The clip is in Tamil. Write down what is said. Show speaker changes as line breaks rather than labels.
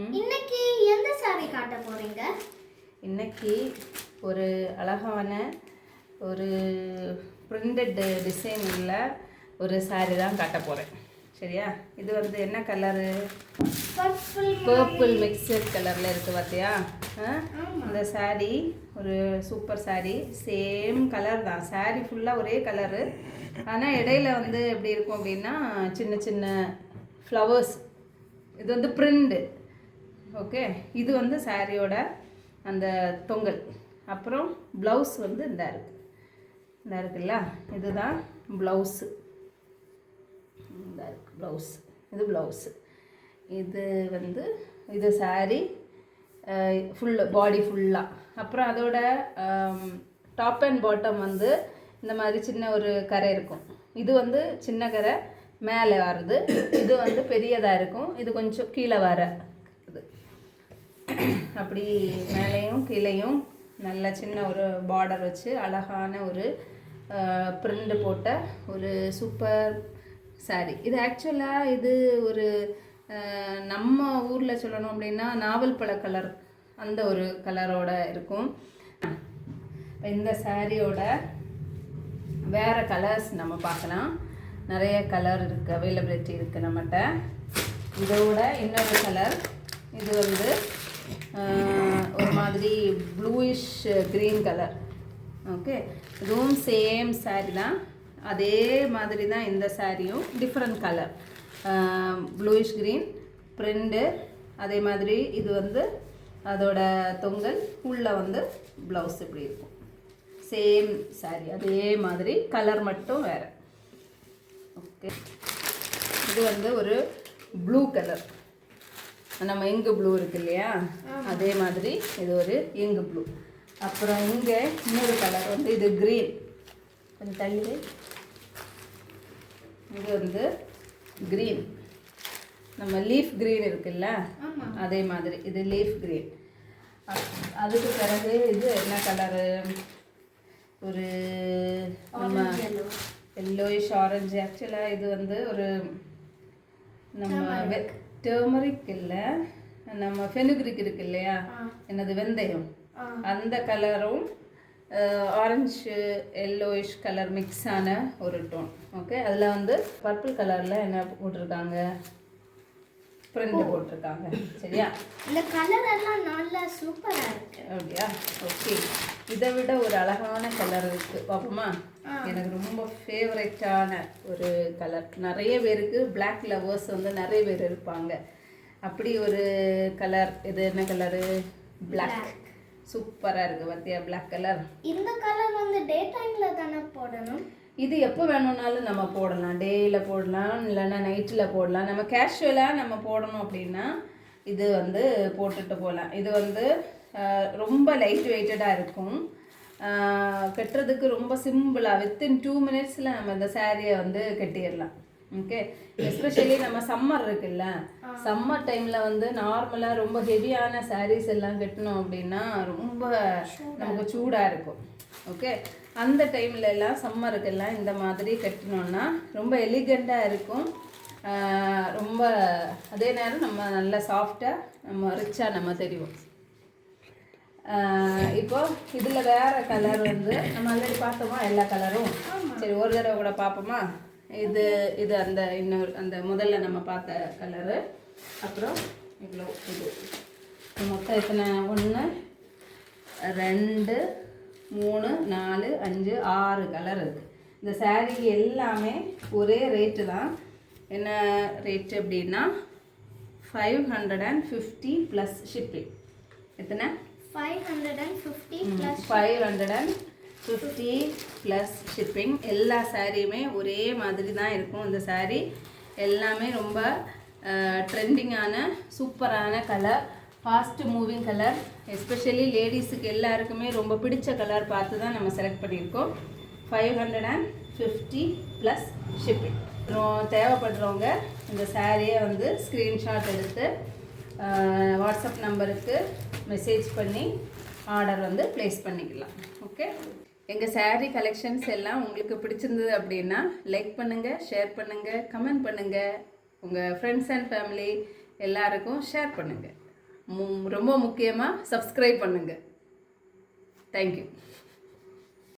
இன்னைக்கு எந்த saree காட்ட போறீங்க?
இன்னைக்கு ஒரு அழகான ஒரு பிரிண்டட் டிசைன் உள்ள ஒரு saree தான் காட்ட போகிறேன். சரியா? இது வந்து என்ன கலரு? பர்பிள் மிக்சட் கலரில் இருக்குது பார்த்தியா? இந்த saree ஒரு சூப்பர் saree, சேம் கலர் தான். saree ஃபுல்லாக ஒரே கலரு, ஆனால் இடையில வந்து எப்படி இருக்கும் அப்படின்னா சின்ன சின்ன ஃப்ளவர்ஸ். இது வந்து பிரிண்டு. ஓகே, இது வந்து சாரியோட அந்த தொங்கல். அப்புறம் ப்ளவுஸ் வந்து இந்த இருக்குல்ல, இதுதான் ப்ளவுஸு. இந்த இருக்கு ப்ளவுஸ், இது ப்ளவுஸு. இது வந்து இது சாரி ஃபுல்லு, பாடி ஃபுல்லாக. அப்புறம் அதோட டாப் அண்ட் பாட்டம் வந்து இந்த மாதிரி சின்ன ஒரு கரை இருக்கும். இது வந்து சின்ன கரை மேலே வருது, இது வந்து பெரியதாக இருக்கும். இது கொஞ்சம் கீழே வர இது, அப்படி மேலேயும் கீழேயும் நல்ல சின்ன ஒரு பார்டர் வச்சு அழகான ஒரு பிரிண்ட் போட்ட ஒரு சூப்பர் சாரீ. இது ஆக்சுவலாக இது ஒரு நம்ம ஊரில் சொல்லணும் அப்படின்னா நாவல் பழ கலர், அந்த ஒரு கலரோட இருக்கும். இந்த சாரியோட வேறு கலர்ஸ் நம்ம பார்க்கலாம். நிறைய கலர் இருக்குது, அவைலபிலிட்டி இருக்குது நம்மகிட்ட. இதோட இன்னொரு கலர், இது வந்து ஒரு மாதிரி ப்ளூயிஷ் க்ரீன் கலர். ஓகே, இதுவும் சேம் சாரீ தான், அதே மாதிரி தான் இந்த சாரியும். Different colour, bluish green print. அதே மாதிரி இது வந்து அதோட தொங்கல், உள்ளே வந்து ப்ளவுஸ் இப்படி இருக்கும். சேம் சாரீ, அதே மாதிரி கலர் மட்டும் வேறு. ஓகே, இது வந்து ஒரு ப்ளூ கலர், நம்ம இங்கு ப்ளூ இருக்கு இல்லையா, அதே மாதிரி இது ஒரு இங்கு ப்ளூ. அப்புறம் இங்கே இன்னொரு கலர் வந்து இது க்ரீன், கொஞ்சம் தள்ளி. இது வந்து க்ரீன், நம்ம லீஃப் க்ரீன் இருக்குல்ல, அதே மாதிரி இது லீஃப் க்ரீன். அதுக்கு பிறகு இது என்ன கலரு? ஒரு நம்ம எல்லோயிஷ் ஆரஞ்சு. ஆக்சுவலாக இது வந்து ஒரு நம்ம டர்மரிக் இல்லை, நம்ம ஃபெனுக்ரிக் இருக்கு இல்லையா, என்னது வெந்தயம், அந்த கலரும் ஆரஞ்சு எல்லோயிஷ் கலர் மிக்ஸ் ஆன ஒரு டோன். ஓகே, அதில் வந்து பர்பிள் கலரில் என்ன போட்டிருக்காங்க, பிரிண்ட் போட்டிருக்காங்க. சரியா?
இந்த கலர் எல்லாம் நல்லா சூப்பராக இருக்கு.
அப்படியா? ஓகே, இதை விட ஒரு அழகான கலர் இருக்குது, பார்ப்போமா? எனக்கு ரொம்ப ஃபேவரட்டான ஒரு கலர். நிறைய பேருக்கு பிளாக் லவர்ஸ் வந்து நிறைய பேர் இருப்பாங்க. அப்படி ஒரு கலர். இது என்ன கலரு? பிளாக். சூப்பராக இருக்குது பார்த்தியா பிளாக் கலர்.
இந்த கலர் வந்து டே டைமில் தானே போடணும்?
இது எப்போ வேணும்னாலும் நம்ம போடலாம், டேயில் போடலாம், இல்லைன்னா நைட்டில் போடலாம். நம்ம கேஷுவலாக நம்ம போடணும் அப்படின்னா இது வந்து போட்டுட்டு போகலாம். இது வந்து ரொம்ப லைட் வெயிட்டடாக இருக்கும், கட்டுறதுக்கு ரொம்ப சிம்பிளாக, வித்தின் 2 மினிட்ஸில் நம்ம இந்த சாரியை வந்து கட்டிடலாம். ஓகே, எஸ்பெஷலி நம்ம சம்மர் இருக்குல்ல, சம்மர் டைமில் வந்து நார்மலாக ரொம்ப ஹெவியான சாரீஸ் எல்லாம் கட்டணும் அப்படின்னா ரொம்ப நமக்கு சூடாக இருக்கும். ஓகே, அந்த டைமில் எல்லாம் சம்மருக்கெல்லாம் இந்த மாதிரி கட்டினோன்னா ரொம்ப எலிகண்ட்டாக இருக்கும். ரொம்ப அதே நேரம் நம்ம நல்லா சாஃப்டாக, நம்ம ரிச்சாக நம்ம தெரியும். இப்போ இதில் வேறு கலர் வந்து நம்ம ஆல்ரெடி பார்த்தோமா எல்லா கலரும். சரி, ஒரு தடவை கூட பார்ப்போமா? இது அந்த இன்னொரு அந்த முதல்ல நம்ம பார்த்த கலரு. அப்புறம் இவ்வளோ இது மொத்தம் எத்தனை? 1 2 3 4 5 6 கலர் இருக்குது. இந்த சாரீ எல்லாமே ஒரே ரேட்டு தான். என்ன ரேட்டு அப்படின்னா 550 ப்ளஸ் ஷிப்பிங். எத்தனை?
550
ப்ளஸ் ஷிப்பிங். எல்லா சாரியுமே ஒரே மாதிரி தான் இருக்கும். இந்த சாரீ எல்லாமே ரொம்ப ட்ரெண்டிங்கான சூப்பரான colour, fast moving colour. Especially லேடிஸுக்கு எல்லாருக்குமே ரொம்ப பிடிச்ச கலர் பார்த்து தான் நம்ம செலக்ட் பண்ணியிருக்கோம். 550 ப்ளஸ் ஷிப்பிங். அப்புறம் தேவைப்படுறவங்க இந்த சாரியை வந்து ஸ்க்ரீன்ஷாட் எடுத்து வாட்ஸ்அப் நம்பருக்கு மெசேஜ் பண்ணி ஆர்டர் வந்து ப்ளேஸ் பண்ணிக்கலாம். ஓகே, எங்கள் சாரீ கலெக்ஷன்ஸ் எல்லாம் உங்களுக்கு பிடிச்சிருந்தது அப்படின்னா லைக் பண்ணுங்கள், ஷேர் பண்ணுங்கள், கமெண்ட் பண்ணுங்கள், உங்கள் ஃப்ரெண்ட்ஸ் அண்ட் ஃபேமிலி எல்லாருக்கும் ஷேர் பண்ணுங்கள். ரொம்ப முக்கியமாக சப்ஸ்கிரைப் பண்ணுங்கள். தேங்க்யூ.